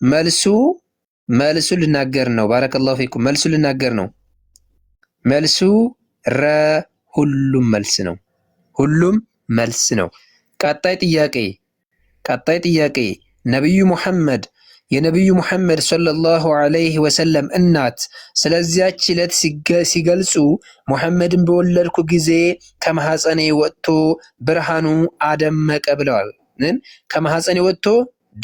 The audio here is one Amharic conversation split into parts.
መልሱ ልናገር ነው። ባረከላሁ ፊኩም። መልሱ ልናገር ነው። መልሱ ረ ሁሉም መልስ ነው። ሁሉም መልስ ነው። ቀጣይ ጥያቄ የነቢዩ ሙሐመድ ሰለላሁ ዐለይሂ ወሰለም እናት ስለዚያች ዕለት ሲገልጹ ሙሐመድን በወለድኩ ጊዜ ከማኅፀኔ ወጥቶ ብርሃኑ አደመቀ ብለዋል። ከማኅፀኔ ወጥቶ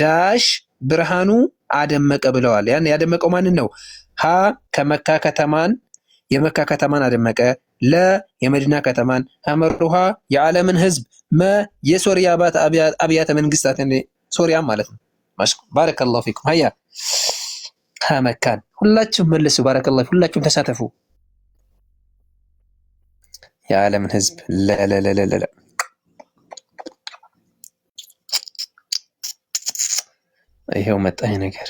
ዳሽ ብርሃኑ አደመቀ ብለዋል። ያን ያደመቀው ማንን ነው? ሀ የመካ ከተማን አደመቀ፣ ለ የመዲና ከተማን፣ ሐመሩሃ የዓለምን ህዝብ፣ መ የሶሪያ አብያተ መንግስታት ሶሪያ ማለት ነው። ባረከላሁ ፊኩም። ሀያ መካን ሁላችሁም መልሱ። ባረከላሁ ሁላችሁም ተሳተፉ። የዓለምን ህዝብ ለለለለለ ይሄው መጣ ነገር።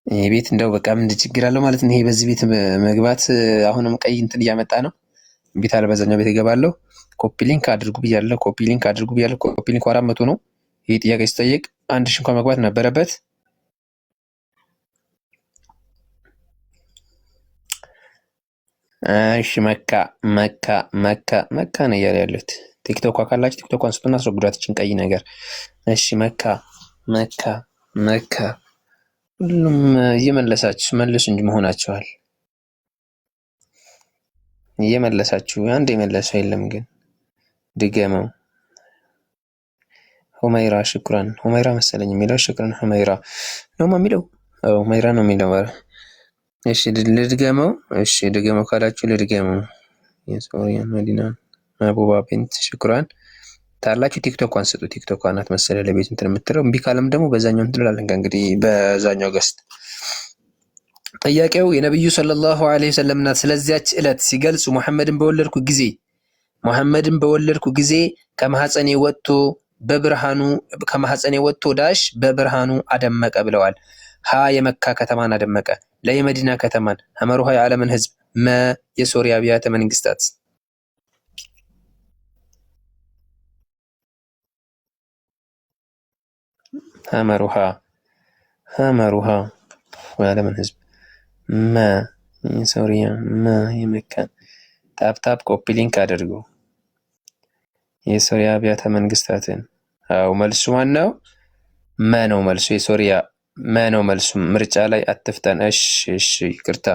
ይሄ ቤት እንደው በቃ ምን ችግር አለው ማለት ነው። ይሄ በዚህ ቤት መግባት አሁንም ቀይ እንትን እያመጣ ነው። ቤት አልበዛኛው ቤት እገባለሁ። ኮፒ ሊንክ አድርጉ ብያለሁ። ኮፒ ሊንክ 400 ነው። ይሄ ጥያቄ ሲጠየቅ 1000 እንኳን መግባት ነበረበት። እሺ መካ ነው እያለ ያሉት። ቲክቶክ ካላችሁ ቲክቶኳን ስጡና አስወግዷትችን ቀይ ነገር። እሺ መካ ሁሉም እየመለሳችሁ መልሱ እንጂ መሆናችኋል። እየመለሳችሁ አንድ የመለሰው የለም ግን ድገመው። ሁመይራ ሽኩራን። ሁመይራ መሰለኝ የሚለው ሽኩራን ሁመይራ ነው የሚለው። ሁመይራ ነው የሚለው። እሺ ልድገመው። እሺ ድገመው ካላችሁ ልድገመው። የሶሪያ መዲና አቡባ ቢንት ሽኩራን ታላችሁ ቲክቶኳን ስጡ። ቲክቶኳን ናት መሰለኝ ለቤት እንትን የምትለው። እምቢ ካለም ደግሞ በዛኛው እንትን እንላለን። እንግዲህ በዛኛው ገስት ጥያቄው የነብዩ ሰለላሁ ዐለይሂ ወሰለም እናት ስለዚያች ዕለት ሲገልጹ ሙሐመድን በወለድኩ ጊዜ ከማኅፀኔ ወጥቶ ዳሽ በብርሃኑ አደመቀ ብለዋል። ሀ የመካ ከተማን አደመቀ፣ ለ የመዲና ከተማን፣ ሐመሩሃ የዓለምን ህዝብ፣ መ የሶሪያ አብያተ መንግስታት። ሐመሩሃ የዓለምን ህዝብ፣ መ የሶሪያ፣ መ የመካን። ታፕ ኮፒ ሊንክ አድርጉ የሶሪያ አብያተ መንግስታትን። አው መልሱ ማን ነው? መ ነው መልሱ። የሶሪያ መ ነው መልሱ። ምርጫ ላይ አትፍጠን። እሺ ይቅርታ፣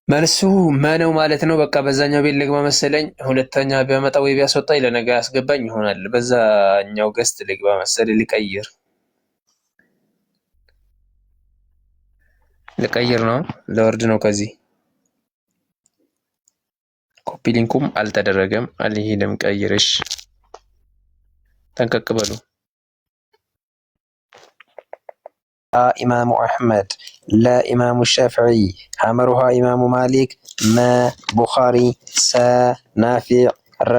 መልሱ መ ነው ማለት ነው። በቃ በዛኛው ቤት ልግባ መሰለኝ። ሁለተኛ ቢያመጣ ወይ ቢያስወጣኝ ለነገ ያስገባኝ ይሆናል። በዛኛው ገስት ልግባ መሰለኝ። ልቀይር ነው፣ ለወርድ ነው። ከዚህ ኮፒ ሊንኩም አልተደረገም፣ አልሄደም። ቀይርሽ ጠንቀቅ በሉ። ኢማሙ አሕመድ፣ ለ ኢማሙ ሻፊዒ፣ ሐመሩሃ ኢማሙ ማሊክ፣ መ ቡኻሪ፣ ሰ ናፊዕ፣ ረ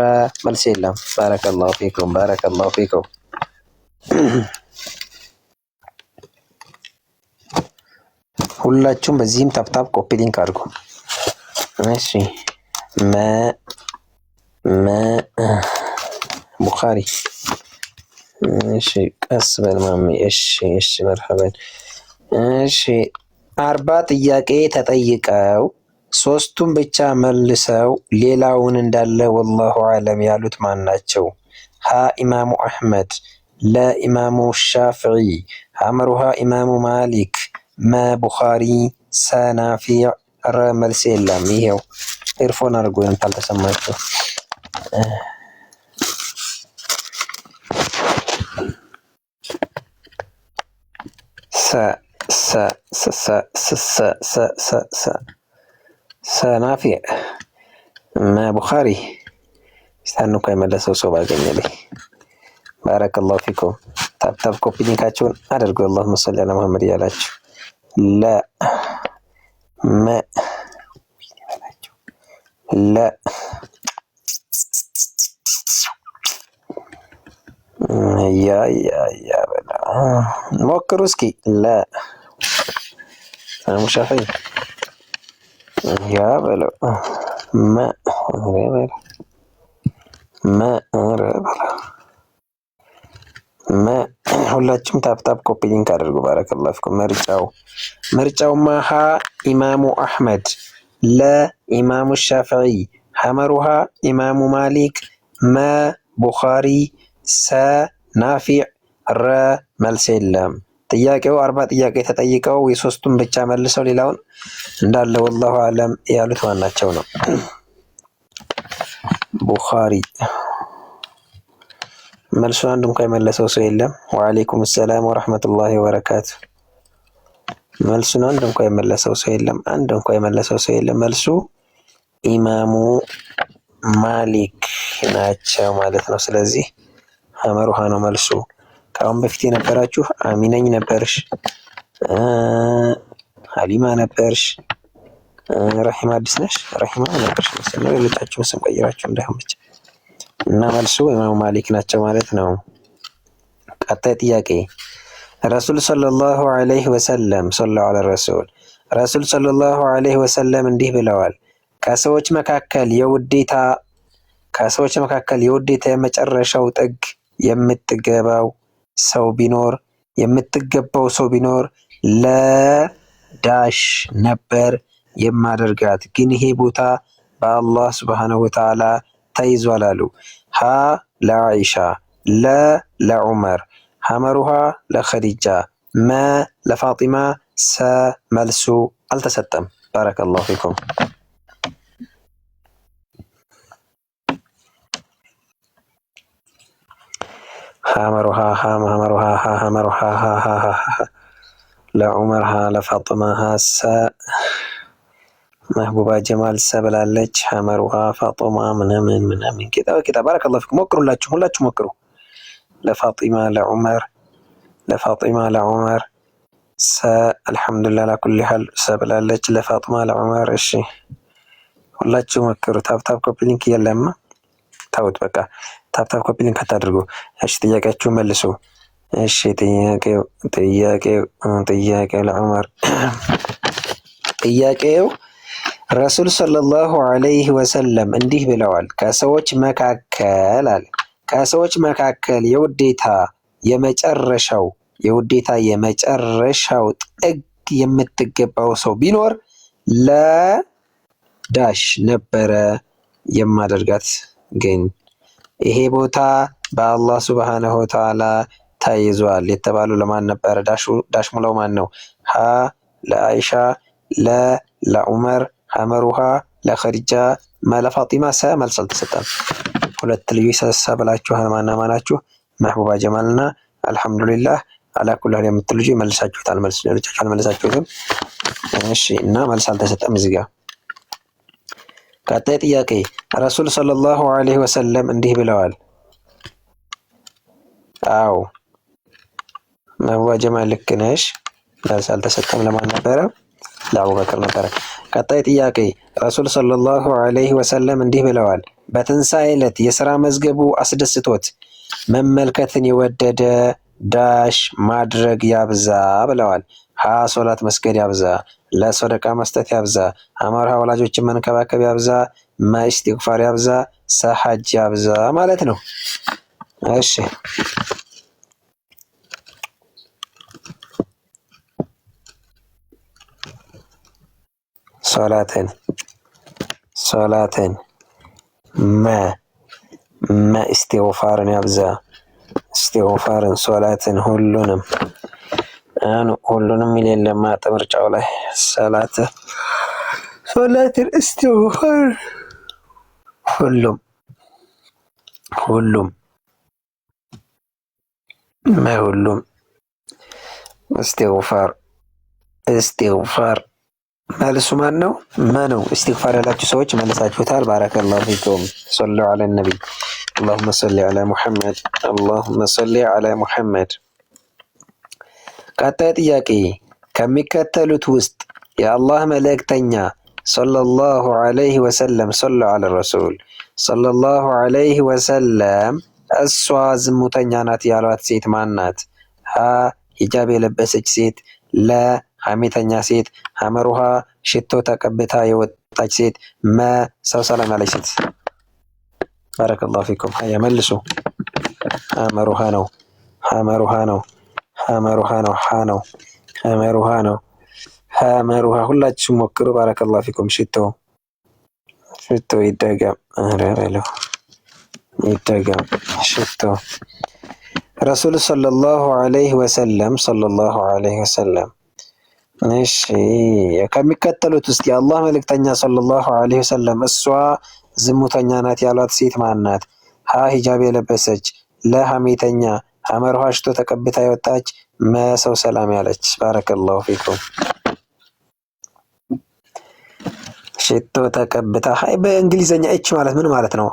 መልስ የለም። ባረከላሁ ፊኩም። ሁላችሁም በዚህም ታፕታፕ ኮፒ ሊንክ አድርጉ። እሺ ቡኻሪ። እሺ ቀስ በል ማሜ። እሺ መርሐበን። እሺ 40 ጥያቄ ተጠይቀው 3ቱን ብቻ መልሰው ሌላውን እንዳለ ወላሁ አለም ያሉት ማን ናቸው? ሀ ኢማሙ አሕመድ፣ ለ ኢማሙ ሻፊዒ፣ ሐመሩሃ ኢማሙ ማሊክ፣ መ ቡኻሪ፣ ሰ ናፊዕ፣ ረ መልስ የለም። ይሄው ኤርፎን አድርጎ ካልተሰማችሁ። ናፊዕ፣ መ ቡኻሪ። ስታን እኮ የመለሰው ሰው ባገኘልኝ። ባረከላሁ ፊኩም። ታፕታፕ ኮፒ ሊንካቸውን አድርጉ። አላሁመ ሰሊ ዐላ ሙሐመድ እያላችሁ ያ በላ ሞክሩ እስኪ። ሙሻፈይ ያ በለው ሁላችሁም ታፕታፕ ኮፒ ሊንክ አድርጉ። ባረከላሁ ፊኩም። ምርጫውማ ሀ ኢማሙ አሕመድ፣ ለ ኢማሙ ሻፊዒ፣ ሐመሩሃ ኢማሙ ማሊክ፣ መ ቡኻሪ፣ ሰ ናፊዕ፣ ረ መልስ የለም። ጥያቄው 40 ጥያቄ ተጠይቀው የሶስቱን ብቻ መልሰው ሌላውን እንዳለ ወላሁ አለም ያሉት ማናቸው ነው? ቡኻሪ። መልሱ አንድ እንኳን የመለሰው ሰው የለም። ወአለይኩም ሰላም ወራህመቱላሂ ወበረካቱ። መልሱን አንድ እንኳን የመለሰው ሰው የለም። አንድ እንኳን የመለሰው ሰው የለም። መልሱ ኢማሙ ማሊክ ናቸው ማለት ነው። ስለዚህ ሐመሩሃ ነው መልሱ። ከአሁን በፊት የነበራችሁ አሚነኝ ነበርሽ፣ ሀሊማ ነበርሽ፣ ረሂማ አዲስ ነሽ፣ ረሂማ ነበርሽ መሰለኝ። ሌሎቻችሁን ስም ቀይራችሁ እንዳይሆን ብቻ እና መልሱ ኢማሙ ማሊክ ናቸው ማለት ነው። ቀጣይ ጥያቄ ረሱል ሰለላሁ ዐለይሂ ወሰለም ሰለላሁ ዐለ ረሱል ረሱል ሰለላሁ ዐለይሂ ወሰለም እንዲህ ብለዋል። ከሰዎች መካከል የውዴታ የመጨረሻው ጥግ የምትገባው ሰው ቢኖር ለዳሽ ነበር የማደርጋት፣ ግን ይሄ ቦታ በአላህ ሱብሓነሁ ወተዓላ ተይዟል አሉ። ሀ ለአኢሻ፣ ለ ለዑመር፣ ሐመሩሃ ለኸዲጃ፣ መ ለፋጢማ፣ ሰ መልሱ አልተሰጠም። ባረከላሁ ፊኩም። ሐመሩሃ ለዑመር፣ ለፋጢማ፣ ሰ መህቡባ ጀማል ሰ ብላለች። ሐመሩሃ ፋጢማ ምናምን ቂጣ ባረከላሁ ፊኩም። ሞክሩላችሁ፣ ሁላችሁ ሞክሩ። ለፋጢማ ለዑመር ሰ አልሐምዱሊላህ ለኩል ሐል ሰ ብላለች። ለፋጢማ ለዑመር። እሺ ሁላችሁ ሞክሩ። ታፕታፕ ኮፒ ሊንክ የለማ ታውት በቃ ታፕታፕ ኮፒ ሊንክ አታድርጉ። እሺ ጥያቄያችሁ መልሱ። እሺ ጥያቄው ለዑመር ጥያቄው ረሱል ሰለላሁ ዐለይሂ ወሰለም እንዲህ ብለዋል። ከሰዎች መካከል የውዴታ የመጨረሻው ጥግ የምትገባው ሰው ቢኖር ለዳሽ ነበረ የማደርጋት፣ ግን ይሄ ቦታ በአላህ ሱብሓነሁ ወተዓላ ተይዟል የተባሉ ለማን ነበረ? ዳሽ ሙላው ማን ነው? ሀ ለአኢሻ፣ ለ ለዑመር፣ ሐመሩሃ ለኸዲጃ፣ መ ለፋጢማ፣ ሰ መልስ አልተሰጠም። ሁለት ልጆች ሰሳ ብላችኋል። ማናችሁ? መህቡባ ጀማልና አልሐምዱሊላህ አላኩል ሐል የምትሉ ልጆች መልሳችሁታል። ሌሎቻችሁ አልመለሳችሁትም። እሺ እና መልስ አልተሰጠም እዚህ ጋር። ቀጣይ ጥያቄ ረሱል ሰለላሁ ዐለይሂ ወሰለም እንዲህ ብለዋል። አዎ መህቡባ ጀማል ልክ ነሽ። መልስ አልተሰጠም። ለማን ነበረ? ለአቡበክር ነበረ። ቀጣይ ጥያቄ ረሱል ሰለላሁ ዐለይሂ ወሰለም እንዲህ ብለዋል። በትንሣኤ ዕለት የሥራ መዝገቡ አስደስቶት መመልከትን የወደደ ዳሽ ማድረግ ያብዛ ብለዋል። ሀ ሶላት መስገድ ያብዛ፣ ለሰደቃ መስጠት ያብዛ፣ ሐመሩሃ ወላጆችን መንከባከብ ያብዛ፣ መ ኢስቲግፋር ያብዛ፣ ሰ ሐጅ ያብዛ ማለት ነው። እሺ ሶላትን መ ኢስቲግፋርን ያብዛ፣ ኢስቲግፋርን፣ ሶላትን፣ ሁሉንም ሚል የለም ምርጫው ላይ ሶላትን፣ ኢስቲግፋር፣ ሁሉም ኢስቲግፋር መልሱ ማን ነው? መ ነው። ኢስቲግፋር ያላችሁ ሰዎች መልሳችሁታል። ባረከላሁ ፊኩም። ሰሉ ዐለ ነቢይ። አላሁመ ሰሊ ዐላ ሙሐመድ። ቀጣይ ጥያቄ ከሚከተሉት ውስጥ የአላህ መልእክተኛ ሰለላሁ ዐለይሂ ወሰለም ሰሉ ዐለ ረሱል ሰለላሁ ዐለይሂ ወሰለም እሷ ዝሙተኛ ናት ያሏት ሴት ማን ናት? ሀ ሂጃብ የለበሰች ሴት፣ ለ ሐሜተኛ ሴት፣ ሐመሩሃ ሽቶ ተቀብታ የወጣች ሴት፣ መ ሰው ሰላም ያለች ሴት። ባረከላሁ ፊኩም። ሀያ መልሱ። ሐመሩሃ ነው። ሐመሩሃ ነው። ሐ ነው። ሐመሩሃ ነው። ሐመሩሃ ሁላችሁም ሞክሩ። ባረከላሁ ፊኩም። ሽቶ ይደገም። ኧረ በለው ይደገም ሽቶ። ረሱል ሰለላሁ ዐለይሂ ወሰለም እሺ ከሚከተሉት ውስጥ የአላህ መልእክተኛ ሰለላሁ ዐለይሂ ወሰለም እሷ ዝሙተኛ ናት ያሏት ሴት ማን ናት? ሀ ሂጃብ የለበሰች፣ ለ ሐሜተኛ፣ ሐመርሃ ሽቶ ተቀብታ የወጣች፣ መ ሰው ሰላም ያለች። ባረከላሁ ፊኩም። ሽቶ ተቀብታ በእንግሊዘኛ ኤች ማለት ምን ማለት ነው?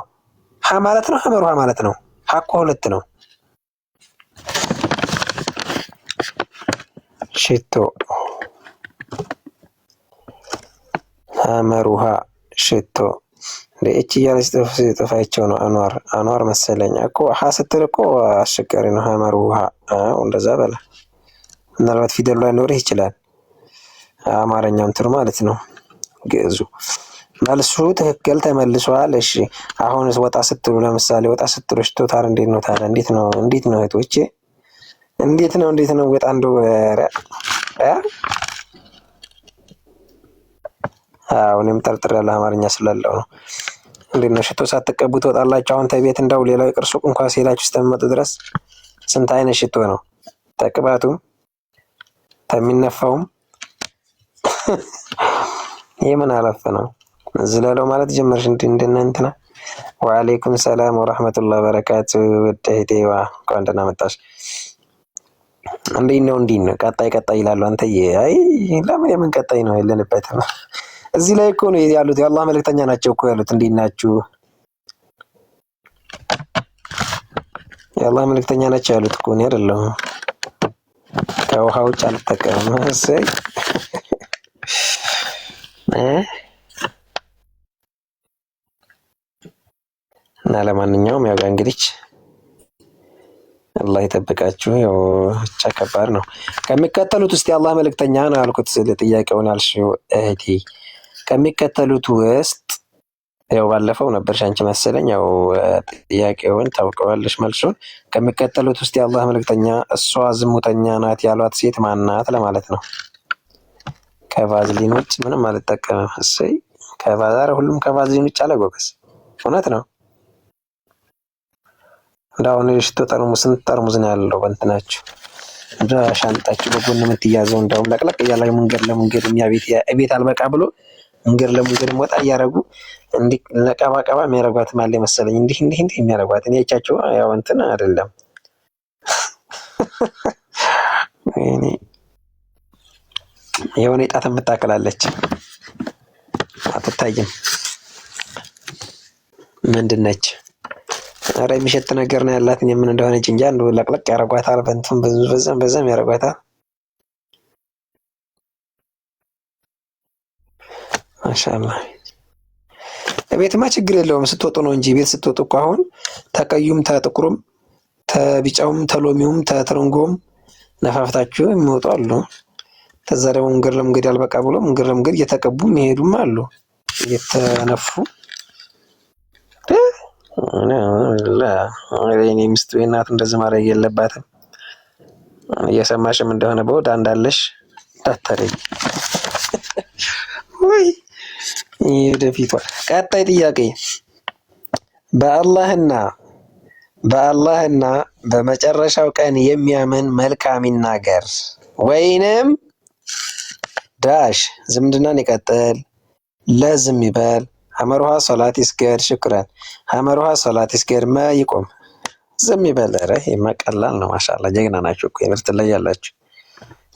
ሀ ማለት ነው፣ ሐመርሃ ማለት ነው። ሀ እኮ ሁለት ነው። ሽቶ ሐመሩሃ ሽቶ እቺ እያለች ጽፋቸው ነው። አንዋር መሰለኝ እኮ ሀ ስትል እኮ አስቸጋሪ ነው። ሐመሩሃ እንደዛ በላ። ምናልባት ፊደሉ ላይ ኖርህ ይችላል። አማርኛው እንትን ማለት ነው ግዕዙ። መልሱ ትክክል ተመልሷል። እሺ አሁንስ ወጣ ስትሉ ለምሳሌ ወጣ ስትሉ ሽቶ ታር እንዴት ነው ታዲያ? እንዴት ነው እህቶቼ? እንዴት ነው ወጣ እንደው እኔም ጠርጥሬያለሁ አማርኛ ስላለው ነው። እንዴት ነው ሽቶ ሳትቀቡ ትወጣላችሁ? አሁን ተቤት እንዳው ሌላው የቅር ሱቅ እንኳን ሲላችሁ እስከምትመጡ ድረስ ስንት አይነት ሽቶ ነው? ተቅባቱም ተሚነፋውም የምን አለፍ ነው። ዝለለው ማለት ጀመርሽ እንደናንተና። ወአለይኩም ሰላም ወራህመቱላሂ ወበረካቱ። ወደህቴዋ እንኳን ደህና መጣሽ። እንዴት ነው ቀጣይ ይላሉ። አንተዬ አይ ለምን የምን ቀጣይ ነው የለንበት። እዚህ ላይ እኮ ነው ያሉት። የአላህ መልእክተኛ ናቸው እኮ ያሉት። እንዴት ናችሁ? የአላህ መልእክተኛ ናቸው ያሉት እኮ ነው አይደለም። ከውሃ ውጭ አልጠቀምም። እሰይ እና ለማንኛውም ያው እንግዲህ አላህ ይጠብቃችሁ። ያው ብቻ ከባድ ነው። ከሚከተሉት ውስጥ የአላህ መልእክተኛ ነው ያልኩት ስለ ጥያቄውን ያልሽው እህቴ፣ ከሚከተሉት ውስጥ ያው ባለፈው ነበርሽ አንቺ መሰለኝ። ያው ጥያቄውን ታውቀዋለሽ መልሱን። ከሚከተሉት ውስጥ የአላህ መልእክተኛ እሷ ዝሙተኛ ናት ያሏት ሴት ማን ናት ለማለት ነው። ከቫዝሊን ውጭ ምንም አልጠቀምም። እሰይ ከባዛር ሁሉም ከቫዝሊን ውጭ አለ ጎበዝ። እውነት ነው። እንዳሁን የሽቶ ጠርሙስ ስንት ጠርሙስ ነው ያለው በእንትናችሁ ሻንጣችሁ በጎን የምትያዘው። እንዳውም ለቅለቅ እያለ መንገድ ለመንገድ ቤት አልበቃ ብሎ መንገድ ለመንገድ ወጣ እያደረጉ እንዲህ ለቀባቀባ የሚያደርጓት ማለ መሰለኝ። እንዲህ የሚያደርጓት እኔ አይቻቸው ያው እንትን አይደለም እኔ የሆነ ጣት የምታከላለች አትታይም። ምንድን ነች? ኧረ የሚሸት ነገር ነው ያላት። እኔ ምን እንደሆነች እንጂ አንዱ ለቅለቅ ያደርጓታል። በእንትን በዛም ያደርጓታል። ማሻአላህ ቤትማ ችግር የለውም። ስትወጡ ነው እንጂ ቤት ስትወጡ እኮ አሁን ተቀዩም ተጥቁሩም ተቢጫውም ተሎሚውም ተትርንጎም ነፋፍታችሁ የሚወጡ አሉ። ከዛ ደግሞ መንገድ ለመንገድ ያልበቃ ብሎ መንገድ ለመንገድ እየተቀቡ የሚሄዱም አሉ እየተነፉ። እኔ ሚስት እናት እንደዚህ ማድረግ የለባትም። እየሰማሽም እንደሆነ በወዳ እንዳለሽ እንዳታረጊ ወይ ወደፊቷ። ቀጣይ ጥያቄ በአላህና በመጨረሻው ቀን የሚያምን መልካም ይናገር ወይንም ዳሽ ዝምድናን ይቀጥል፣ ለዝም ይበል። ሐመሩሃ ሶላት ይስገድ። ሽክራን ሐመሩሃ ሶላት ይስገድ። ይቆም ዝም ይበል። ኧረ ይሄማ ቀላል ነው። ማሻአላህ ጀግና ናችሁ እኮ የምር ትለያላችሁ።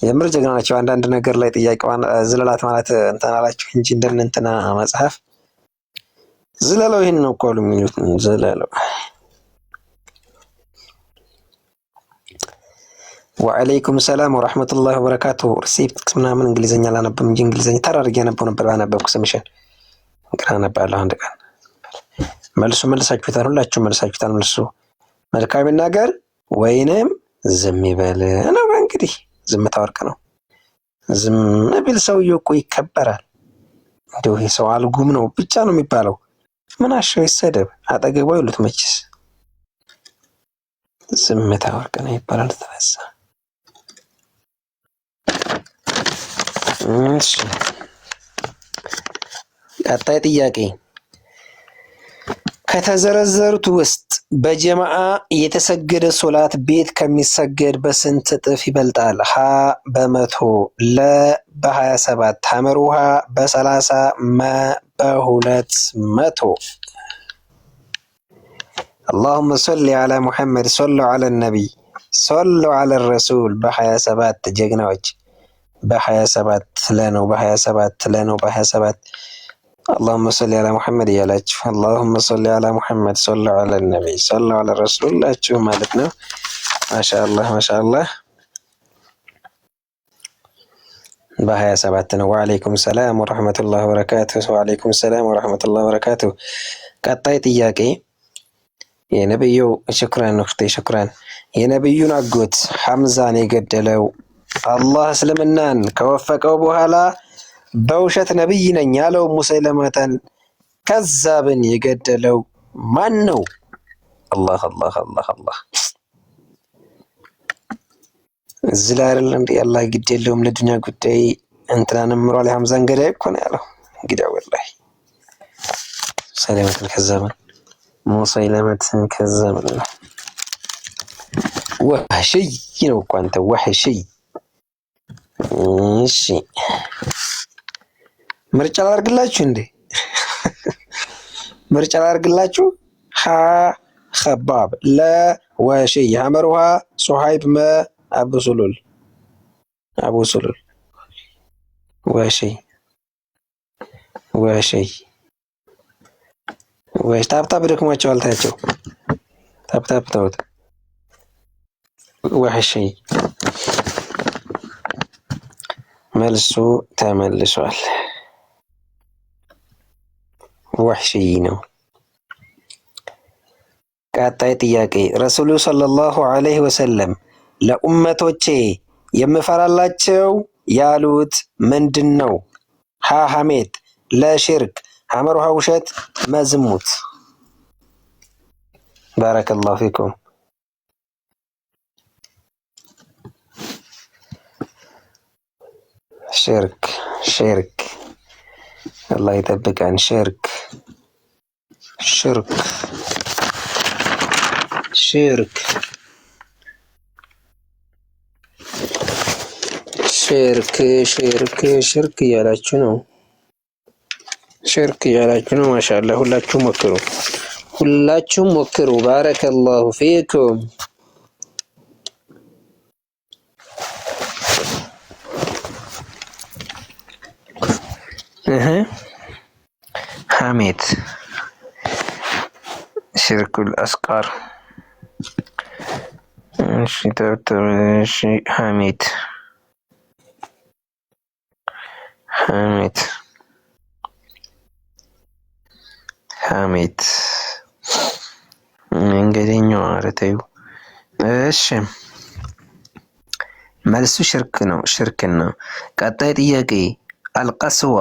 የምር ጀግና ናቸው። አንዳንድ ነገር ላይ ጥያቄዋን ዝለላት ማለት እንትን አላችሁ እንጂ እንደነንትና መጽሐፍ ዝለለው ይሄን ነው እኮ የሚሉት ዝለለው። ወአለይኩም ሰላም ወራህመቱላሂ ወበረካቱሁ። ሪሲፕት ምናምን እንግሊዘኛ አላነብም እንጂ እንግሊዘኛ ተራርጌ ያነበው ነበር። ባነበብኩ ስምሽን ግራ ነባለሁ። አንድ ቀን መልሳችሁታል። ሁላችሁም መልሳችሁታል። መልሱ መልካም ይናገር ወይንም ዝም ይበል ነው። እንግዲህ ዝምታ ወርቅ ነው። ዝም ቢል ሰውዬው እኮ ይከበራል። እንደው ይሄ ሰው አልጉም ነው ብቻ ነው የሚባለው። ምን አሻው ይሰደብ አጠገቡ ይሉት መችስ ዝምታ ወርቅ ነው ይባላል። ተነሳ እሺ ቀጣይ ጥያቄ ከተዘረዘሩት ውስጥ በጀማዓ የተሰገደ ሶላት ቤት ከሚሰገድ በስንት እጥፍ ይበልጣል? ሀ በመቶ፣ ለ በ27፣ ሐመሩሃ በ30፣ መ በ200። اللهم صل على محمد صلوا على النبي صلوا على الرسول በ27 ጀግናዎች በ27 ለነው በ27 ለነው በ27 اللهم صل على محمد እያላችሁ اللهم صل على محمد صلوا على النبي صلوا على الرسول ላችሁ ማለት ነው። ማሻአላህ ማሻአላህ በ27 ነው። ወአለይኩም ሰላም ወራህመቱላሂ ወበረካቱሁ ወአለይኩም ሰላም ወራህመቱላሂ ወበረካቱሁ። ቀጣይ ጥያቄ የነብዩ ሽክራን ወክቴ ሽክራን የነብዩን አጎት ሐምዛን የገደለው አላህ እስልምናን ከወፈቀው በኋላ በውሸት ነብይ ነኝ ያለው ሙሰይለማተን ከዛብን የገደለው ማን ነው? አላህ አላህ አላህ አላህ እዚህ ላይ አይደለም እንዴ አላህ ግድ የለውም ለዱንያ ጉዳይ እንትናንም ምሯል ሐምዛን ገዳይ እኮ ነው ያለው። እንግዲህ ወላሂ ሰላማትን ከዛብን ሙሰይለማተን ከዛብን ወህሽይ ነው እኮ አንተ ወህሽይ። እሺ ምርጫ ላድርግላችሁ እንዴ? ምርጫ ላድርግላችሁ። ሀ ኸባብ፣ ለ ወሽይ፣ ሐመሩሃ ሱሃይብ፣ መ አቡ ሱሉል ወሽይ ወሽይ ወሽ ታብታብ ደክሟቸዋል። ታያቸው ታብታብ ተውት። ወህሽይ መልሱ ተመልሷል። ወህሽይ ነው። ቀጣይ ጥያቄ ረሱሉ ሰለላሁ ዐለይሂ ወሰለም ለኡመቶቼ የምፈራላቸው ያሉት ምንድን ነው? ሀ ሐሜት፣ ለ ሽርክ፣ ሐመሩሃ ውሸት፣ መዝሙት። ባረከላሁ ፊኩም። ሽርክ ሽርክ አላህ ይጠብቀን። ሽርክ ሽርክ ሽርክ ሽርክ ሽርክ ሽርክ እያላችሁ ነው። ሽርክ እያላችሁ ነው። ማሻአላህ ሁላችሁም ሞክሩ፣ ሁላችሁም ሞክሩ። ባረከላሁ ፊኩም። ሐሜት ሽርኩል አስቃር። እሺ እሺ ሐሜት ሐሜት ሐሜት እንግዲህኛው አረተዩ። እሺ መልሱ ሽርክ ነው፣ ሽርክ ነው። ቀጣይ ጥያቄ አልቀስዋ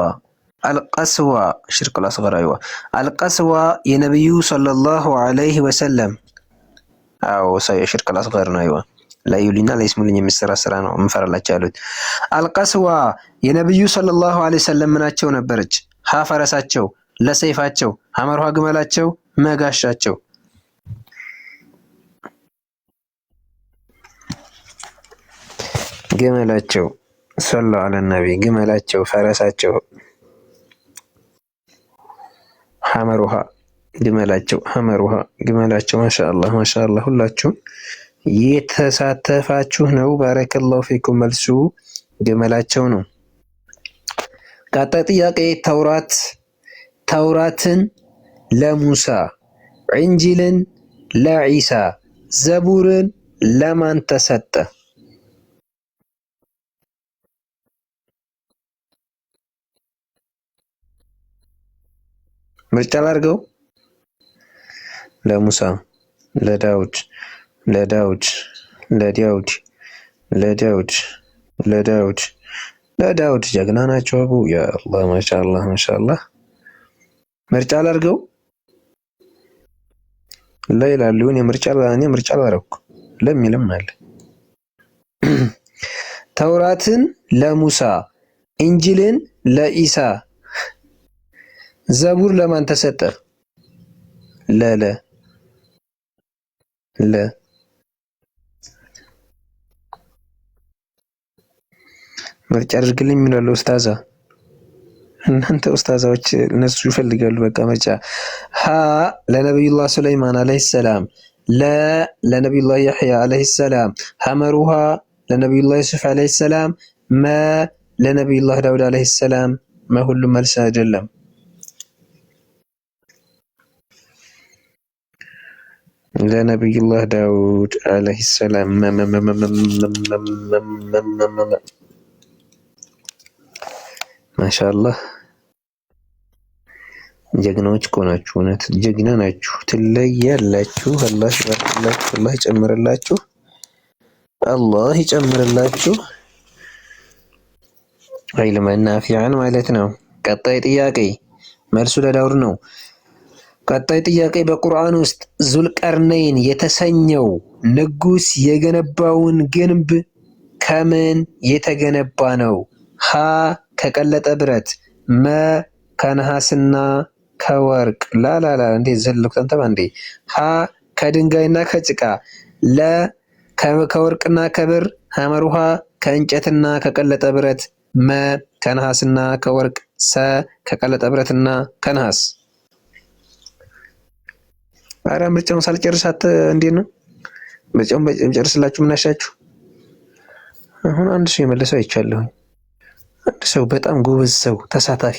አልቀስዋ ሽርክ አልአስገር። አይዋ አልቀስዋ የነብዩ ሰለላሁ ዐለይሂ ወሰለም አዎ ሽርክ አልአስገር ነው። አይዋ ላዩሊና ለይስሙልኝ የሚሰራ ስራ ነው እንፈራላችሁ ያሉት። አልቀስዋ የነብዩ ሰለላሁ ዐለይሂ ወሰለም ምናቸው ነበረች? ሀ ፈረሳቸው፣ ለሰይፋቸው፣ ሐመርሃ ግመላቸው፣ መጋሻቸው። ግመላቸው ሰለላሁ ዐለ ነቢ ግመላቸው፣ ፈረሳቸው፣ ሐመሩሃ ግመላቸው፣ ሐመሩሃ ግመላቸው። ማሻአላህ ማሻአላህ ሁላችሁም የተሳተፋችሁ ነው። ባረከላሁ ፊኩም። መልሱ ግመላቸው ነው። ቀጣይ ጥያቄ ተውራትን ለሙሳ፣ ኢንጂልን ለዒሳ፣ ዘቡርን ለማን ተሰጠ? ምርጫ ላድርገው። ለሙሳ፣ ለዳውድ፣ ለዳውድ፣ ለዳውድ፣ ለዳውድ፣ ለዳውድ፣ ለዳውድ። ጀግና ናቸው አቡ። ያ አላህ ማሻአላህ ማሻአላህ። ምርጫ ላድርገው። ይላሉ። እኔ ምርጫ ላደረኩ ለሚልም አለ። ተውራትን ለሙሳ፣ ኢንጂልን ለኢሳ ዘቡር ለማን ተሰጠ? ለለ ለ ምርጫ አድርግልኝ የሚላለ ኡስታዛ። እናንተ ኡስታዛዎች እነሱ ይፈልጋሉ በቃ ምርጫ። ሀ ለነብዩላህ ሱለይማን አለይሂ ሰላም፣ ለ ለነብዩላህ ያህያ አለይሂ ሰላም፣ ሐመሩሃ ለነብዩላህ ዩሱፍ አለይሂ ሰላም፣ መ ለነብዩላህ ዳውድ አለይሂ ሰላም። ሁሉም መልስ አይደለም። ለነብዩላህ ዳውድ አለይሂ ሰላም ማሻአላህ ጀግናዎች እኮ ናችሁ። እውነት ጀግና ናችሁ፣ ትለያላችሁ። አላህ ይባርክላችሁ፣ አላህ ይጨምርላችሁ፣ አላህ ይጨምርላችሁ። ዒልመን ናፊዐን ማለት ነው። ቀጣይ ጥያቄ መልሱ ለዳውድ ነው። ቀጣይ ጥያቄ በቁርአን ውስጥ ዙልቀርነይን የተሰኘው ንጉስ የገነባውን ግንብ ከምን የተገነባ ነው? ሀ ከቀለጠ ብረት፣ መ ከነሐስና ከወርቅ። ላላላ እንዴ ዘለኩ ተንተባ እንዴ። ሀ ከድንጋይና ከጭቃ፣ ለ ከወርቅና ከብር፣ ሐመሩሃ ከእንጨትና ከቀለጠ ብረት፣ መ ከነሐስና ከወርቅ፣ ሰ ከቀለጠ ብረትና ከነሐስ። አረ ምርጫውን ሳልጨርስ እንዴት ነው ምርጫውን ጨርስላችሁ? ምን አሻችሁ? አሁን አንድ ሰው የመለሰው አይቻለሁኝ። አንድ ሰው በጣም ጎበዝ ሰው ተሳታፊ፣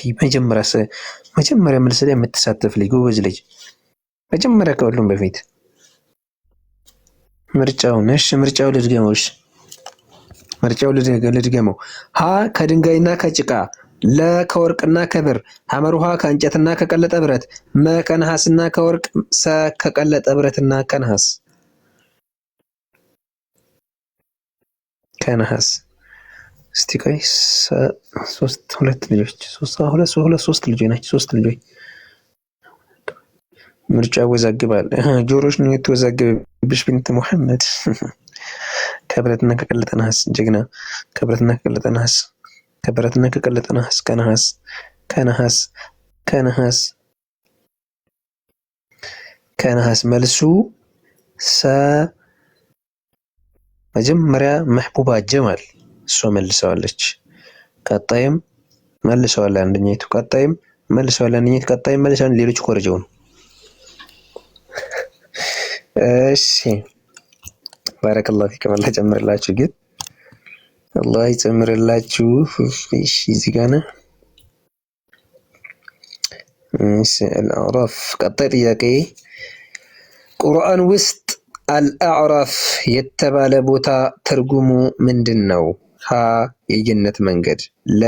መጀመሪያ መልስ ላይ የምትሳተፍ ልጅ፣ ጎበዝ ልጅ መጀመሪያ ከሁሉም በፊት ምርጫውን። እሺ ምርጫው ልድገመው። እሺ ምርጫው ልድገመው። ሀ ከድንጋይና ከጭቃ፣ ለ ከወርቅና ከብር፣ ሐመሩሃ ከእንጨትና ከቀለጠ ብረት፣ መ ከነሐስና ከወርቅ፣ ሰ ከቀለጠ ብረትና ከነሐስ። ከነሐስ። እስቲ ቆይ ሁለት ልጆች ሶስት ልጆች ናቸው። ሶስት ልጆች ምርጫ ያወዛግባል። ጆሮች ነው የተወዛገበብሽ ቢንት ሙሐመድ። ከብረትና ከቀለጠ ነሐስ። ጀግና። ከብረትና ከቀለጠ ነሐስ፣ ከብረትና ከቀለጠ ነሐስ፣ ከነሐስ ከነሐስ ከነሐስ ከነሐስ። መልሱ ሰ መጀመሪያ መሕቡባ ጀማል እሷ መልሰዋለች። ቀጣይም መልሰዋል አንደኛይቱ፣ ቀጣይም መልሰዋል አንደኛይቱ፣ ቀጣይም መልሰዋል። ሌሎች ኮርጀው ነው። እሺ ባረከላሁ ፊኩም። አላህ ይጨምርላችሁ፣ ግን አላህ ይጨምርላችሁ። እሺ እዚህ ጋር ነው። እሺ አልአዕራፍ። ቀጣይ ጥያቄ ቁርአን ውስጥ አልአዕራፍ የተባለ ቦታ ትርጉሙ ምንድን ነው? ሀ የጀነት መንገድ፣ ለ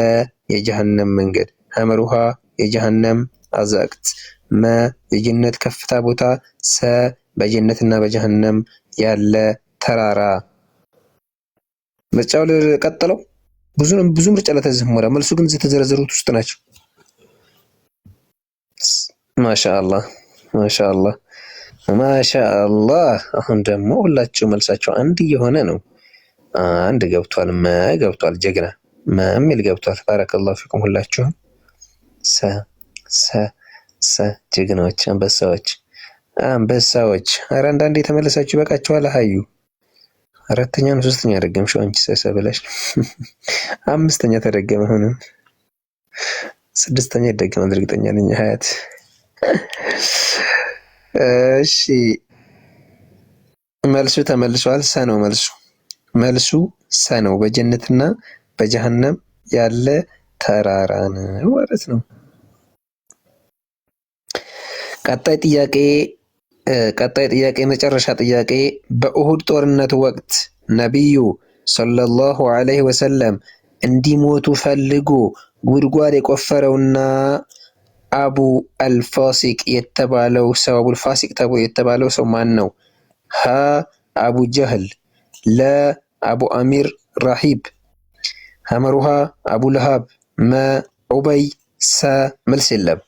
የጀሃነም መንገድ፣ ሐመሩሃ የጀሃነም አዛቅት፣ መ የጀነት ከፍታ ቦታ፣ ሰ በጀነትና በጀሃነም ያለ ተራራ። ምርጫው ቀጥለው ብዙ ምርጫ ለተዘመረ መልሱ ግን እዚህ የተዘረዘሩት ውስጥ ናቸው። ማሻአላህ ማሻአላህ ማሻአላህ። አሁን ደግሞ ሁላችሁ መልሳቸው አንድ እየሆነ ነው። አንድ ገብቷል፣ መ ገብቷል፣ ጀግና መ የሚል ገብቷል። ባረከላሁ ፊኩም ሁላችሁም። ሰ ጀግናዎች፣ አንበሳዎች። ኧረ አንዳንዴ የተመለሳችሁ ይበቃችኋል። ሀዩ አራተኛ ነው ሶስተኛ ደገምሽው አንቺ ሰብለሽ። አምስተኛ ተደገመ። አሁንም ስድስተኛ ይደገማል እርግጠኛ ነኝ። ሀያት እሺ መልሱ ተመልሷል። ሰ ነው መልሱ ሰ ነው። በጀነትና በጀሃነም ያለ ተራራ ነው ማለት ነው። ቀጣይ ጥያቄ መጨረሻ ጥያቄ በኡሁድ ጦርነት ወቅት ነቢዩ ሰለላሁ ዐለይሂ ወሰለም እንዲሞቱ ፈልጎ ጉድጓድ የቆፈረውና አቡ አልፋሲቅ የተባለው ሰው አቡልፋሲቅ ተብሎ የተባለው ሰው ማን ነው? ሀ አቡ ጀህል፣ ለ አቡ አሚር ራሂብ፣ ሐመሩሃ አቡ ለሃብ፣ መ ዑበይ፣ ሰ መልስ የለም።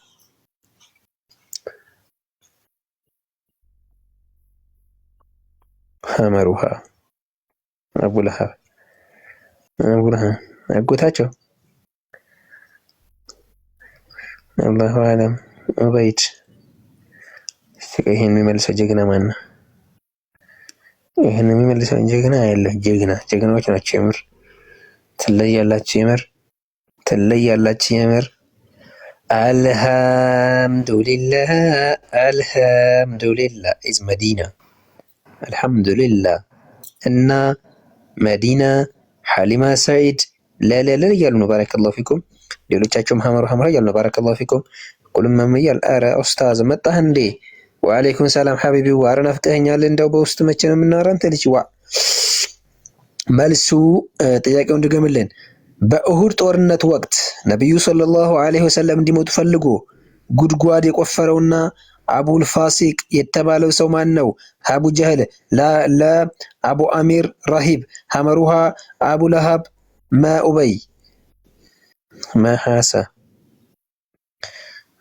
ሐመሩሃ አቡ ለሃብ አጎታቸው አላሁ አለም። ኡበይድ ይሄን የሚመልሰው ጀግና ማን ነው? ይሄን የሚመልሰው ጀግና ያለው ጀግናዎች ናቸው። የምር ትለያላችሁ የምር። አልሐምዱሊላህ ኢዝ መዲና አልሐምዱሊላህ እና መዲና ሐሊማ ሰዒድ ለለለ እያሉ ነው። ባረከላሁ ፊኩም። ሌሎቻቸውም ሐመሩ እያሉ ነው። ባረከላሁ ፊኩም። ቁልም መምያል። ኧረ ኡስታዝ መጣህ እንዴ? ወአለይኩም ሰላም ሐቢቢ። ኧረ ናፍቀኸኛል። እንደው በውስጥ መቼ ነው የምናወራው? አንተ ልጅ መልሱ ጥያቄውን ድገምልን። በኡሁድ ጦርነት ወቅት ነቢዩ ሰለላሁ ዐለይሂ ወሰለም እንዲሞቱ ፈልጎ ጉድጓድ የቆፈረውና አቡል ፋሲቅ የተባለው ሰው ማን ነው? አቡ ጀህል፣ ለአቡ አሚር ረሂብ፣ ሐመሩሃ አቡ ለሃብ፣ ማኡበይ ማሐሳ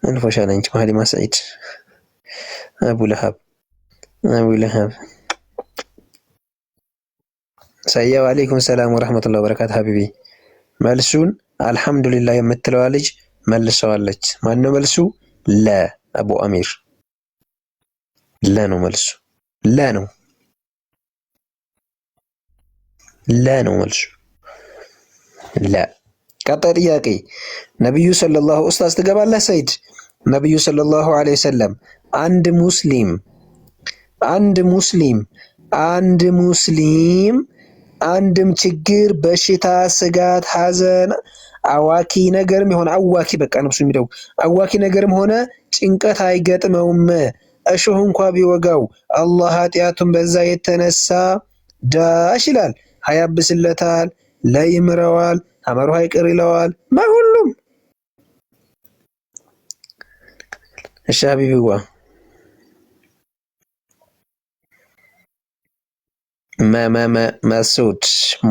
እንፎሻል አንቺ ሐሊማ ሰዒድ አቡ ለሃብ ሰያው አለይኩም ሰላም ወራህመቱላሂ ወበረካቱ ሐቢቢ። መልሱን አልሐምዱሊላህ የምትለዋ ልጅ መልሰዋለች። ማን ነው መልሱ? ለአቡ አሚር ነው መልሱ። ነው መልሱ። ቀጣይ ጥያቄ ነብዩ ሰለላሁ ኡስታዝ ትገባለህ ሰይድ? ነብዩ ሰለላሁ ዐለይሂ ወሰለም አንድ ሙስሊም አንድም ችግር፣ በሽታ፣ ስጋት፣ ሐዘን፣ አዋኪ ነገርም ሆነ አዋኪ በቃ ነብሱ የሚለው አዋኪ ነገርም ሆነ ጭንቀት አይገጥመውም። እሾህ እንኳ ቢወጋው አላህ ኃጢአቱን በዛ የተነሳ ዳሽ ይላል፣ ያብስለታል፣ ለይምረዋል፣ አመሩ ይቅር ይለዋል። ሁሉም እሺ ሀቢቢዋ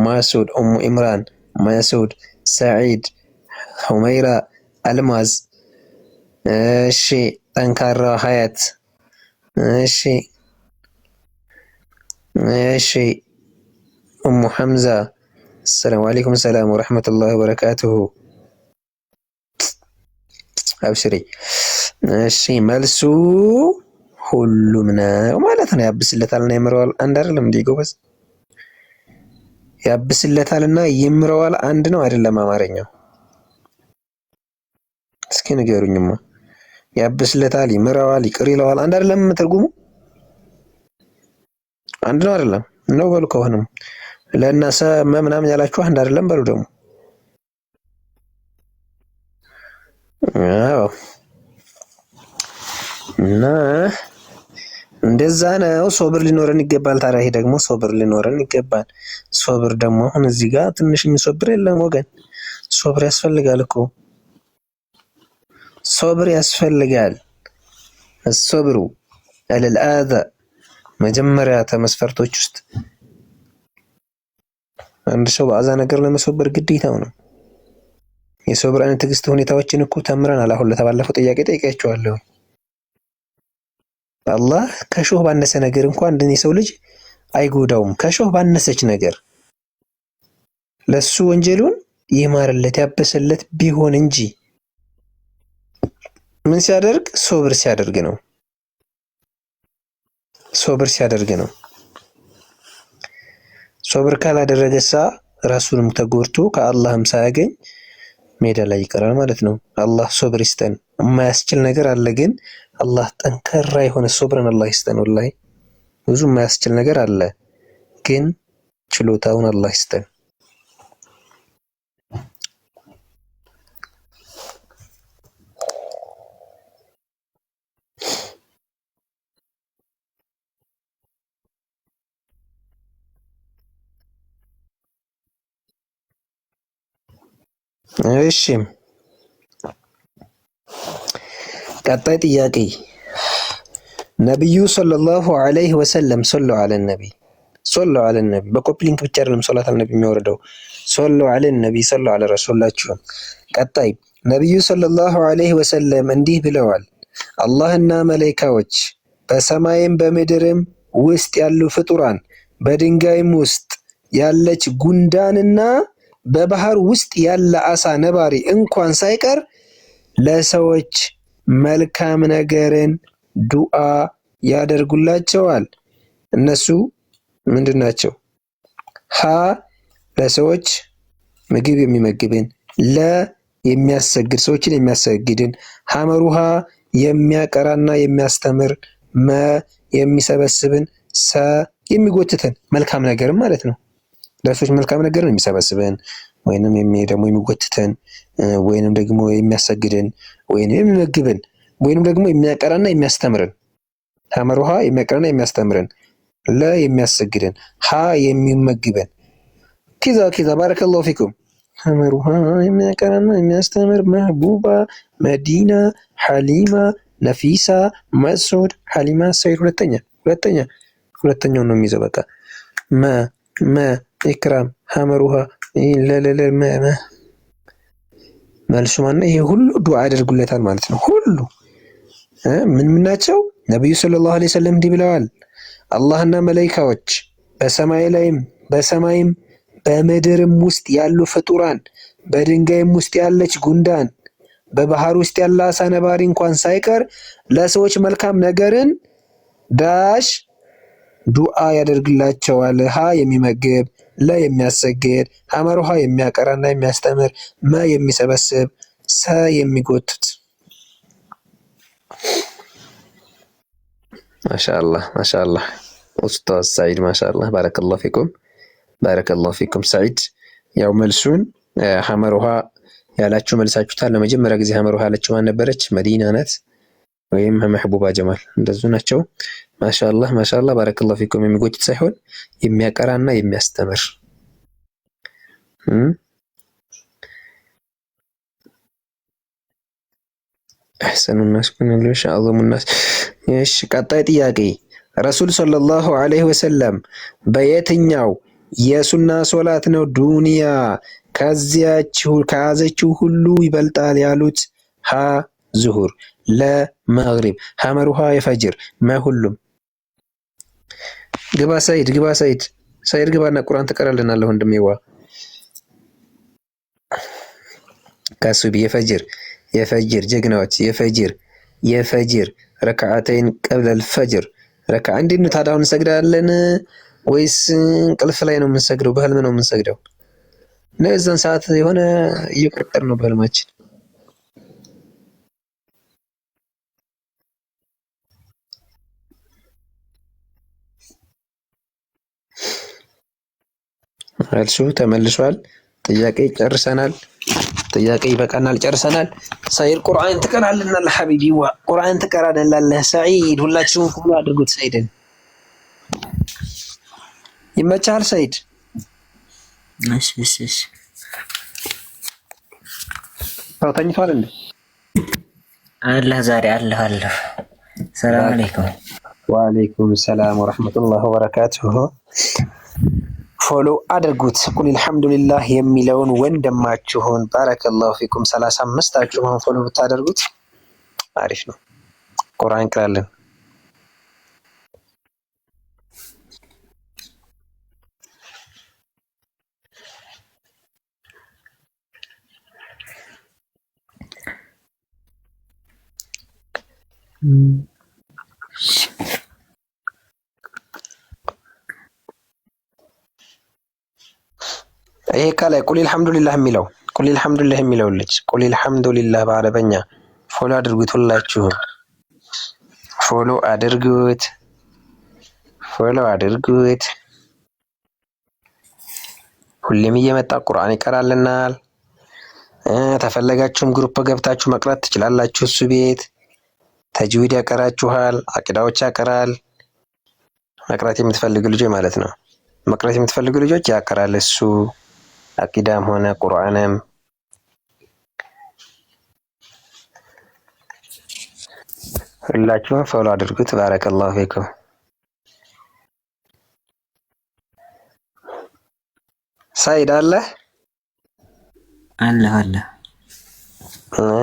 ማሱድ ኡሙ ኢምራን ማሱድ ሰዒድ ሁመይራ አልማዝ እሺ ጠንካራ ሀያት እሺ ኡሙ ሐምዛ ሰላም አለይኩም ሰላም ወራህመቱላሂ ወበረካቱሁ አብሽሪ። እሺ መልሱ ሁሉም ነው ማለት ነው። ያብስለታልና ይምረዋል አንድ አይደለም እንዴ ጎበዝ? ያብስለታልና ይምረዋል አንድ ነው አይደለም? አማርኛው እስኪ ንገሩኝማ። ያብስለታል፣ ይምረዋል፣ ይቅር ይለዋል አንድ አይደለም? ትርጉሙ አንድ ነው አይደለም? ነው በሉ። ከሆነም ለእናሰ ምናምን ያላችሁ አንድ አይደለም በሉ ደግሞ። አዎ እና እንደዛ ነው። ሶብር ሊኖረን ይገባል። ታዲያ ይሄ ደግሞ ሶብር ሊኖረን ይገባል። ሶብር ደግሞ አሁን እዚህ ጋር ትንሽ የሚሶብር የለም ወገን። ሶብር ያስፈልጋል እኮ ሶብር ያስፈልጋል። الصبر على الأذى መጀመሪያ ተመስፈርቶች ውስጥ አንድ ሰው በአዛ ነገር ለመሶበር ግዴታው ነው። የሶብር አይነት ትዕግስት ሁኔታዎችን እኮ ተምረናል። አሁን ለተባለፈው ጥያቄ ጠይቄያችኋለሁ። አላህ ከሾህ ባነሰ ነገር እንኳን እንደኔ ሰው ልጅ አይጎዳውም። ከሾህ ባነሰች ነገር ለሱ ወንጀሉን ይማርለት ያበሰለት ቢሆን እንጂ ምን ሲያደርግ? ሶብር ሲያደርግ ነው። ሶብር ካላደረገሳ ራሱንም ተጎድቶ ከአላህም ሳያገኝ ሜዳ ላይ ይቀራል ማለት ነው። አላህ ሶብር ይስጠን። የማያስችል ነገር አለ፣ ግን አላህ ጠንካራ የሆነ ሶብርን አላህ ይስጠን። ወላሂ ብዙ የማያስችል ነገር አለ፣ ግን ችሎታውን አላህ ይስጠን። እሺ ቀጣይ ጥያቄ ነብዩ ሰለላሁ ዐለይሂ ወሰለም ሰለላሁ ዐለ ነቢ በኮፒ ሊንክ ብቻ አይደለም ሶላት አልነቢ የሚወርደው ሰለላሁ ዐለ ነቢ ሰለላሁ ዐለ ረሱላችሁ። ቀጣይ ነብዩ ሰለላሁ ዐለይሂ ወሰለም እንዲህ ብለዋል፣ አላህና መላእክቶች በሰማይም በምድርም ውስጥ ያሉ ፍጡራን በድንጋይም ውስጥ ያለች ጉንዳንና በባህር ውስጥ ያለ አሳ ነባሪ እንኳን ሳይቀር ለሰዎች መልካም ነገርን ዱዓ ያደርጉላቸዋል። እነሱ ምንድን ናቸው? ሀ ለሰዎች ምግብ የሚመግብን፣ ለ የሚያሰግድ ሰዎችን የሚያሰግድን፣ ሐመሩሃ የሚያቀራና የሚያስተምር፣ መ የሚሰበስብን፣ ሰ የሚጎትተን መልካም ነገር ማለት ነው። ለሰዎች መልካም ነገርን የሚሰበስብን ወይንም ደግሞ የሚጎትተን ወይንም ደግሞ የሚያሰግድን ወይንም የሚመግብን ወይንም ደግሞ የሚያቀራና የሚያስተምርን። ሐመሩሃ የሚያቀራና የሚያስተምርን፣ ለ የሚያሰግድን፣ ሀ የሚመግበን። ኪዛ ባረከላሁ ፊኩም። ሐመሩሃ የሚያቀራና የሚያስተምር መህቡባ፣ መዲና፣ ሐሊማ፣ ነፊሳ፣ መስዑድ፣ ሐሊማ፣ ሰይድ። ሁለተኛው ነው የሚይዘው። በቃ መ ኢክራም፣ ሐመሩሃ ለለለ መልሱ ማነው? ይሄ ሁሉ ዱዓ ያደርጉለታል ማለት ነው። ሁሉ ምን ናቸው? ነብዩ ሰለላሁ ዐለይሂ ወሰለም እንዲህ ብለዋል። አላህና መላኢካዎች በሰማይም በምድርም ውስጥ ያሉ ፍጡራን፣ በድንጋይም ውስጥ ያለች ጉንዳን፣ በባህር ውስጥ ያለ አሳ ነባሪ እንኳን ሳይቀር ለሰዎች መልካም ነገርን ዳሽ ዱዓ ያደርግላቸዋል። ሀ የሚመግብ፣ ለ የሚያሰግድ፣ ሐመሩሃ የሚያቀራና የሚያስተምር፣ መ የሚሰበስብ፣ ሰ የሚጎትት። ማሻአላህ ኡስታዝ ሰዒድ ማሻአላህ ባረከላሁ ፊኩም ሰዒድ። ያው መልሱን ሐመሩሃ ያላችሁ መልሳችሁታል። ለመጀመሪያ ጊዜ ሐመሩሃ ያለችው ማን ነበረች? መዲና ናት ወይም መህቡባ ጀማል። እንደዙ ናቸው። ማሻአላህ ባረከላሁ ፊኩም። የሚጎትት ሳይሆን የሚያቀራና የሚያስተምር። አህሰኑ ናስ ኩነሉሽ አዘሙ ናስ። እሺ ቀጣይ ጥያቄ ረሱል ሰለላሁ ዐለይሂ ወሰለም በየትኛው የሱና ሶላት ነው ዱንያ ከያዘችው ሁሉ ይበልጣል ያሉት? ሀ ዙሁር፣ ለ መግሪብ፣ ሐመሩሃ የፈጅር፣ መ ሁሉም። ግባ ሰይድ ግባና ቁርአን ትቀራልናለህ ወንድሜዋ። ከሱቢ የፈጅር ጀግናዎች የፈጅር ረክዓተይን ቀብለል ፈጅር ረክዓ። እንዴት ነው ታዲያ አሁን እንሰግዳለን ወይስ እንቅልፍ ላይ ነው የምንሰግደው? በህልም ነው የምንሰግደው? ለዛን ሰዓት የሆነ እየቆጠር ነው በህልማችን። መልሱ ተመልሷል። ጥያቄ ጨርሰናል። ጥያቄ ይበቃናል፣ ጨርሰናል። ሰይድ ቁርአን ትቀራልናለህ ሐቢቢዋ፣ ቁርአን ትቀራልናለህ ሰዒድ። ሁላችሁም ሁሉ አድርጉት ሰይድን። ይመቻል ሰይድ? እሺ። ሰው ተኝቷል እንዴ? አላህ ዛሬ አለሁ። ሰላም አለይኩም። ወአለይኩም ሰላም ወራህመቱላሂ ወበረካቱሁ። ፎሎ አድርጉት። ቁል አልሐምዱሊላህ የሚለውን ወንድማችሁን ባረከላሁ ፊኩም 35 ፎሎ ብታደርጉት አሪፍ ነው። ቁርአን እንቀራለን። ይሄ ከላይ ቁል አልሐምዱሊላህ የሚለው ልጅ ቁል አልሐምዱሊላህ በአረበኛ ፎሎ አድርጉት። ሁላችሁም ፎሎ አድርጉት። ሁሌም እየመጣ ቁርአን ይቀራልናል። ተፈለጋችሁም ግሩፕ ገብታችሁ መቅራት ትችላላችሁ። እሱ ቤት ተጅዊድ ያቀራችኋል፣ አቂዳዎች ያቀራል። መቅራት የምትፈልጉ ልጆች ማለት ነው። መቅራት የምትፈልጉ ልጆች ያቀራል እሱ አቂዳም ሆነ ቁርአንም። ሁላችሁም ፎሎ አድርጉት። ባረከላሁ ፊኩም። ሰይድ አለ።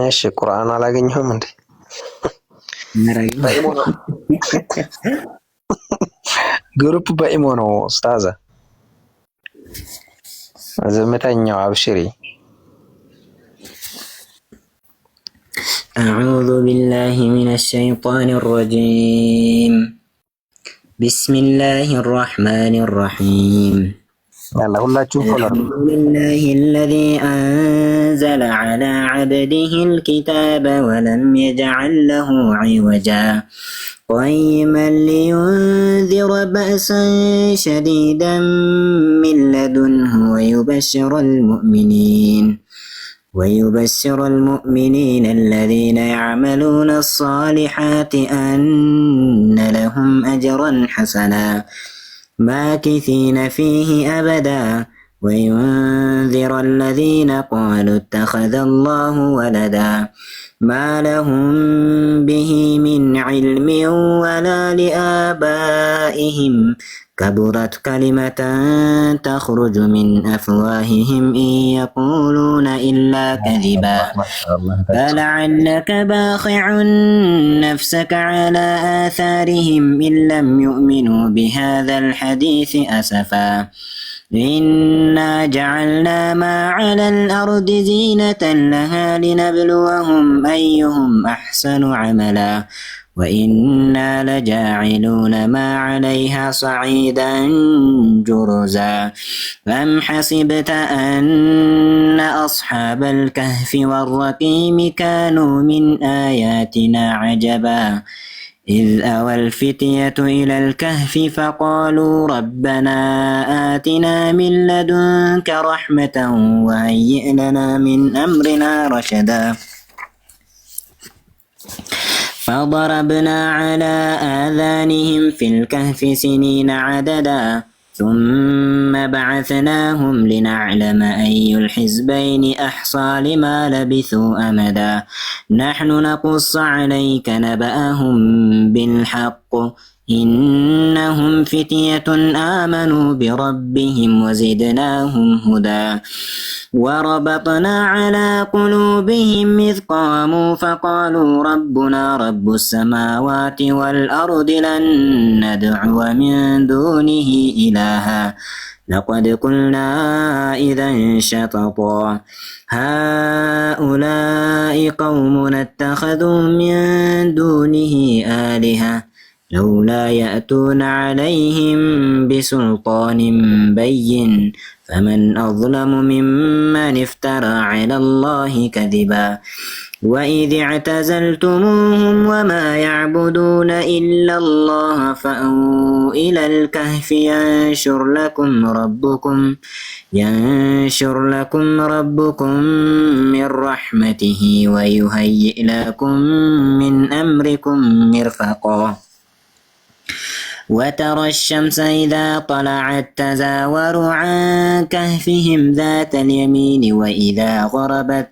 እሺ ቁርአን አላገኘሁም እንዴ? ግሩፕ በኢሞ ነው ኡስታዝ። ዝምተኛው አብሽሪ። أعوذ بالله من الشيطان الرجيم. بسم الله الرحمن الرحيم. الحمد لله الذي أنزل على عبده الكتاب ولم يجعل له عوجا قيما لينذر بأسا شديدا من لدنه ويبشر المؤمنين الذين يعملون الصالحات أن لهم أجرا حسنا ماكثين فيه أبدا وينذر الذين قالوا اتخذ الله ولدا ما لهم به من علم ولا لآبائهم كبرت كلمة تخرج من أفواههم إن يقولون إلا كذبا فلعلك باخع نفسك على آثارهم إن لم يؤمنوا بهذا الحديث أسفا إنا جعلنا ما على الأرض زينة لها لنبلوهم أيهم أحسن عملا وإنا لجاعلون ما عليها صعيدا جرزا أم حسبت أن أصحاب الكهف والرقيم كانوا من آياتنا عجبا إذ أوى الفتية إلى الكهف فقالوا ربنا آتنا من لدنك رحمة وهيئ لنا من أمرنا رشدا فضربنا على آذانهم في الكهف سنين عددا ثم بعثناهم لنعلم أي الحزبين أحصى لما لبثوا أمدا نحن نقص عليك نبأهم بالحق إنهم فتية آمنوا بربهم وزدناهم هدى وربطنا على قلوبهم إذ قاموا فقالوا ربنا رب السماوات والأرض لن ندعو من دونه إلها لقد قلنا إذا شططا هؤلاء قومنا اتخذوا من دونه آلهة لولا يأتون عليهم بسلطان بين فمن أظلم ممن افترى على الله كذبا وإذ اعتزلتموهم وما يعبدون إلا الله فأووا إلى الكهف ينشر لكم ربكم من رحمته ويهيئ لكم من أمركم مرفقا وترى الشمس إذا طلعت تزاور عن كهفهم ذات اليمين وإذا غربت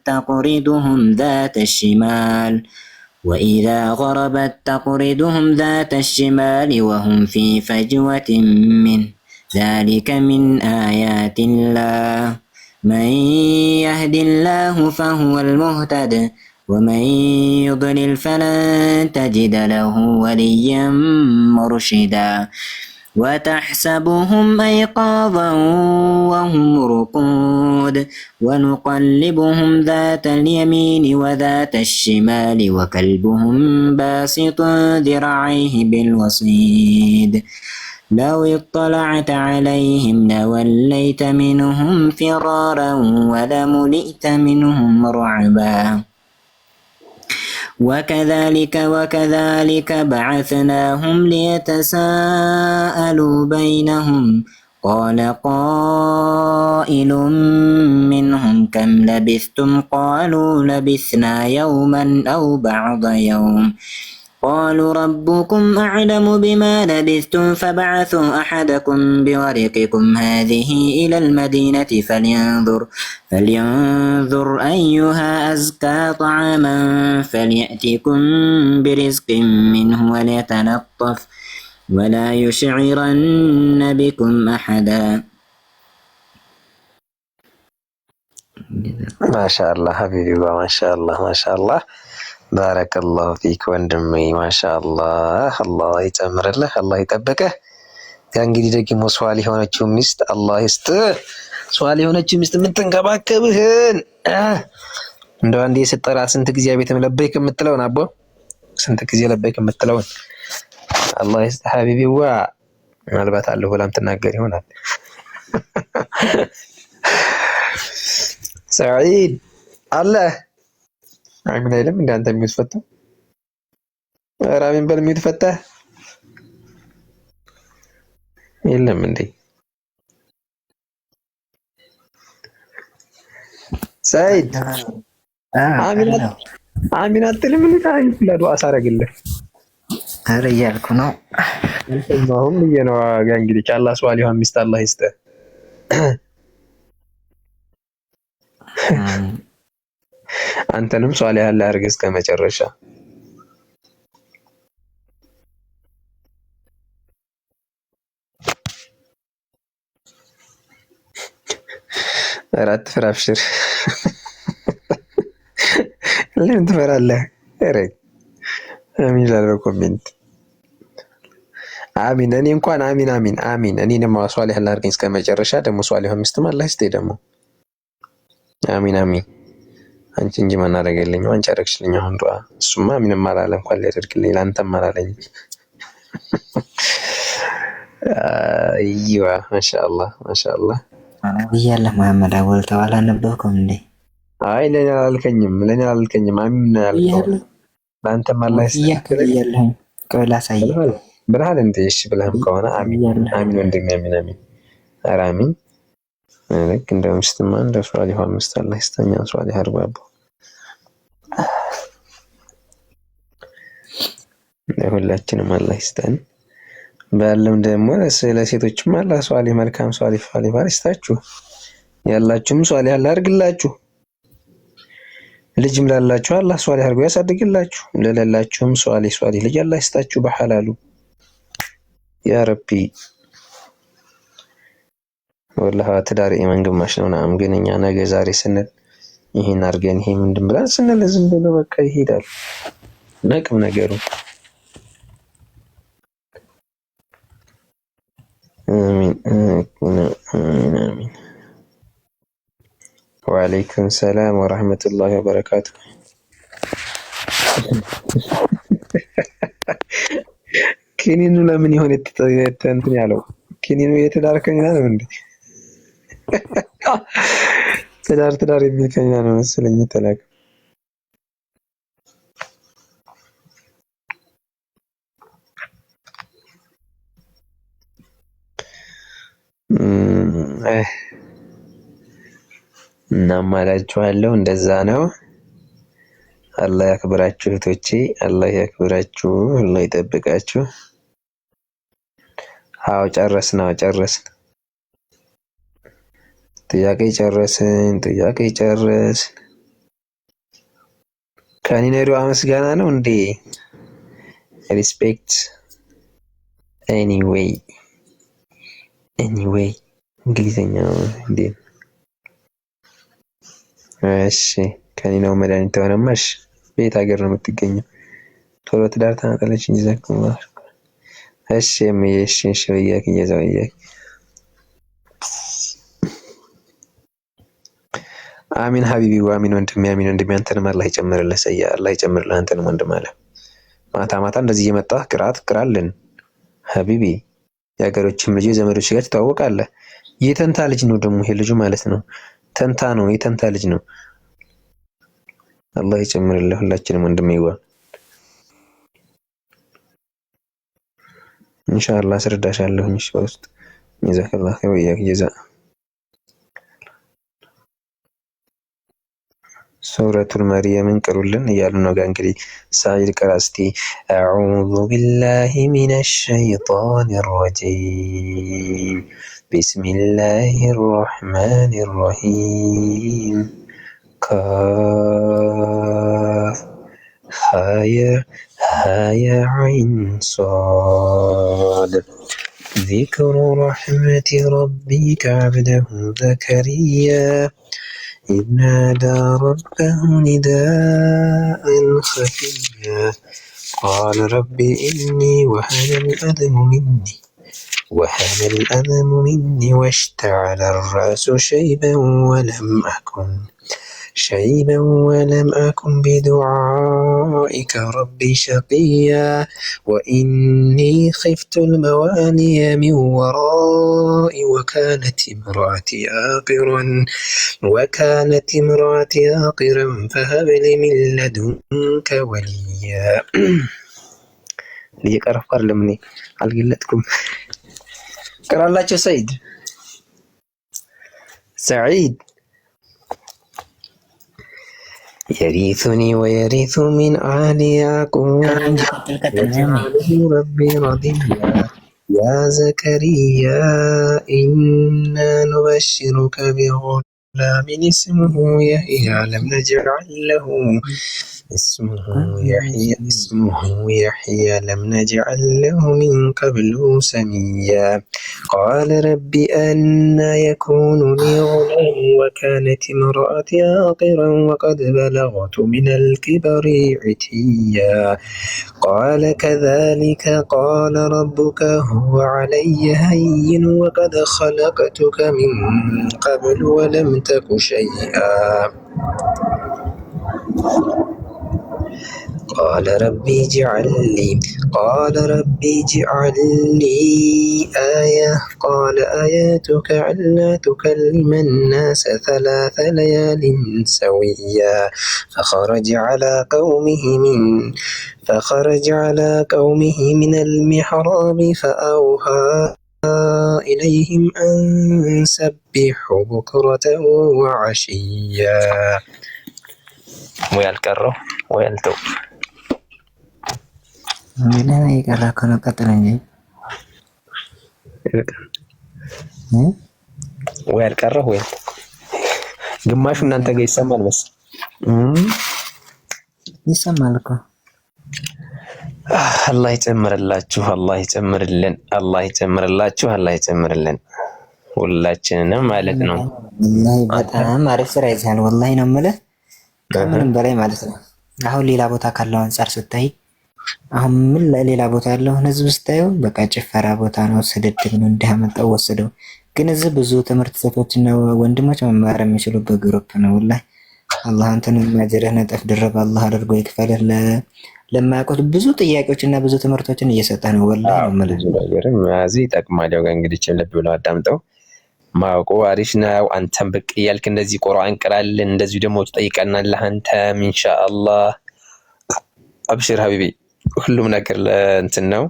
تقرضهم ذات الشمال وهم في فجوة منه ذلك من آيات الله من يهد الله فهو المهتد ومن يضلل فلن تجد له وليا مرشدا وتحسبهم أيقاظا وهم رقود ونقلبهم ذات اليمين وذات الشمال وكلبهم باسط ذراعيه بالوصيد لو اطلعت عليهم لوليت منهم فرارا ولملئت منهم رعبا وكذلك بعثناهم ليتساءلوا بينهم قال قائل منهم كم لبثتم قالوا لبثنا يوما أو بعض يوم قالوا ربكم أعلم بما لبثتم فبعثوا أحدكم بورقكم هذه إلى المدينة فلينظر أيها أزكى طعاما فليأتكم برزق منه وليتلطف ولا يشعرن بكم أحدا. ما شاء الله حبيبي ما شاء الله ባረከላሁ ፊክ ወንድሜ ማሻአላህ አላህ ይጨምርልህ አላህ ይጠብቅህ። እንግዲህ ደግሞ ሷሊ የሆነችው ሚስት አላህ ይስጥህ። ሷሊ የሆነችው ሚስት የምትንከባከብህን እንደው አንዴ ስጠራ ስንት ጊዜ ቤትም ለበይክ የምትለውን አቦ ስንት ጊዜ ለበይክ የምትለውን አላህ ይስጥ ሐቢቢዋ። ምናልባት አለሁ ብላም ትናገር ይሆናል። ሰዒድ አለ አሚን አይልም እንደ አንተ የሚትፈታ ኧረ አሚን በል የሚትፈታ የለም እንዴ? ሰዒድ አሚን አትልም እንዴ? ለዱዓ ሳረግልህ ኧረ እያልኩ ነው። አሁን ብዬ ነው እንግዲህ ከአላህ ሷሊህ ሚስት አላህ ይስጥህ። አንተንም ሷሊህ አላህ ያርግህ እስከ መጨረሻ። ኧረ አትፍራ አብሽር። ለምን ትፈራለህ? ኧረ አሚን ላለው ኮሜንት አሚን። እኔ እንኳን አሚን አሚን አሚን። እኔንም ሷሊህ አላህ ያርገኝ እስከ መጨረሻ። ደግሞ ሷሊህ ሚስትም አላህ ይስጥህ ደግሞ አሚን አሚን። አንቺ እንጂ ማን አደረገልኝ? አንቺ አደረግሽልኝ አሁን ዱዓ። እሱማ ምንም አላለ እንኳን ሊያደርግልኝ ለአንተም አላለኝ። አይዋ ማሻአላህ ማሻአላህ ብያለሁ። መሐመድ አወል ተዋላ አነበብከውም እንዴ? አይ ለኔ አላልከኝም። አሚን ያልከው ለአንተም አላህ ይስጥህ ቆይ ላሳይህ ብለሃል እንዴ? እሺ ብለህም ከሆነ አሚን አሚን ወንድሜ አሚን አሚን። ኧረ አሚን ልክ እንደ ሚስትማ እንደ ሷሊህ ሚስት አላህ ይስጠኝ። ሷሊህ አርባቡ ለሁላችንም አላህ ይስጠን። ባለም ደግሞ ለሴቶችም አላህ ሷሊህ መልካም ሷሊህ ባል ይስጣችሁ። ያላችሁም ሷሊህ አላህ ያርግላችሁ። ልጅም ላላችሁ አላህ ሷሊህ አርጎ ያሳድግላችሁ። ለሌላችሁም ሷሊህ ልጅ አላህ ይስጣችሁ በሐላሉ ያ ረቢ። ወላሂ ትዳር ኢማን ግማሽ ነው። ናም ግን እኛ ነገ ዛሬ ስንል ይሄን አድርገን ይሄ ምንድን ብለን ስንል ዝም ብሎ በቃ ይሄዳል። ነቅም ነገሩ። አሚን አሚን አሚን። ወአለይኩም ሰላም ወራህመቱላሂ ወበረካቱ። ኪኒኑ ለምን ይሆን እንትን ያለው? ኪኒኑ የትዳር ከኒና ነው እንዴ? ትዳር የሚል ከኒና ነው መሰለኝ የተላከ። እናማላችኋለሁ። እንደዛ ነው። አላህ ያክብራችሁ እህቶቼ፣ አላህ ያክብራችሁ፣ አላህ ይጠብቃችሁ። አዎ ጨረስን። ጥያቄ ጨረስን። ከኒነዱ ምስጋና ነው እንዴ? ሪስፔክት ኤኒዌይ እንግሊዘኛ እንዴ? እሺ ከኒናው መድኃኒት ተሆነማ እሺ። ቤት ሀገር ነው የምትገኘው? ቶሎ ትዳር ታናጠለች እንጂ ዘክማ። እሺ እሺ ወያክ እየዛው ወያክ። አሚን ሀቢቢ አሚን ወንድሜ አንተንም አላህ ይጨምርልህ። ሰያ አላህ ይጨምርልህ አንተንም ወንድም አለ። ማታ እንደዚህ እየመጣህ ቅራልን ሀቢቢ። የሀገሮችም ልጅ ዘመዶች ጋር ትተዋወቃለህ። የተንታ ልጅ ነው ደግሞ ይሄ ልጁ ማለት ነው። የተንታ ልጅ ነው። አላህ ይጨምርልህ ሁላችንም ወንድሜ ይዋ። ኢንሻአላህ አስረዳሻለሁ። እሺ በውስጥ ጀዛከላህ ኸይር ወያክ ጀዛ። ሱረቱል መርየምን ቅሩልን እያሉ ነው ጋር እንግዲህ ሳይድ ቀራስቲ አዑዙ ቢላሂ ሚነሽ ሸይጣኒር ረጂም ቢስሚላሂር ረህማኒር ረሂም ካፍ ሃያ ዐይን ሷድ ዚክሩ ረሕመቲ ረቢከ ዐብደሁ ዘከሪያ إذ نادى ربه نداء خفيا قال رب إني وهن العظم مني واشتعل الرأس شيبا ولم أكن شيبا ولم أكن بدعائك رب شقيا وإني خفت الموالي من ورائي وكانت امرأتي عاقرا فهب لي من لدنك وليا ليقرأ لمني علقلتكم قرأ الله سعيد يرثني ويرث من آل يعقوب واجعله ربي رضيا يا زكريا إنا نبشرك بغلام اسمه يحيى لم نجعل له من قبل سميا قال رب أنى يكون لي غلام وكانت امرأتي عاقرا وقد بلغت من الكبر عتيا قال كذلك قال ربك هو علي هين وقد خلقتك من قبل ولم تك شيئا قال ربي اجعل لي آية قال آياتك ألا تكلم الناس 3 ليال سويا فخرج على قومه من المحراب فأوحى إليهم أن سبحوا بكرة وعشيا ويالكره ويالتو Alhamdulillah የቀራ ከሆነ ቀጥለኝ ወይ አልቀረህ ወይ ግማሹ እናንተ ጋር ይሰማል መሰለኝ ይሰማል እኮ አላህ ይጨምርላችሁ አላህ ይጨምርልን ሁላችንንም ማለት ነው። ወላሂ በጣም አሪፍ ስራ ይዛል። ወላሂ ነው የምልህ ከምንም በላይ ማለት ነው። አሁን ሌላ ቦታ ካለው አንጻር ስታይ አሁን ምን ሌላ ቦታ ያለው ህዝብ ስታየው በቃ ጭፈራ ቦታ ነው፣ ስድድብ ነው፣ እንዲያመጣው ወሰደው። ግን እዚህ ብዙ ትምህርት ሰቶችና ወንድሞች መማር የሚችሉበት ግሩፕ ነው። ወላሂ አላህ አንተን ማጀረህ ነጥፍ ድረብ አላህ አድርጎ ይክፈልህ። ለማያውቁት ብዙ ጥያቄዎችና ብዙ ትምህርቶችን እየሰጠ ነው። ወላሂ ነው የምልህ ነገርም ያዚ ይጠቅማል። ያው እንግዲህ ልብ ብለው አዳምጠው ማውቁ አሪፍ ነው። አንተም ብቅ እያልክ እንደዚህ ቁርአን ቅራልን፣ እንደዚህ ደግሞ ትጠይቀናለህ አንተም ኢንሻአላህ። አብሽር ሀቢቢ ሁሉም ነገር ለእንትን ነው።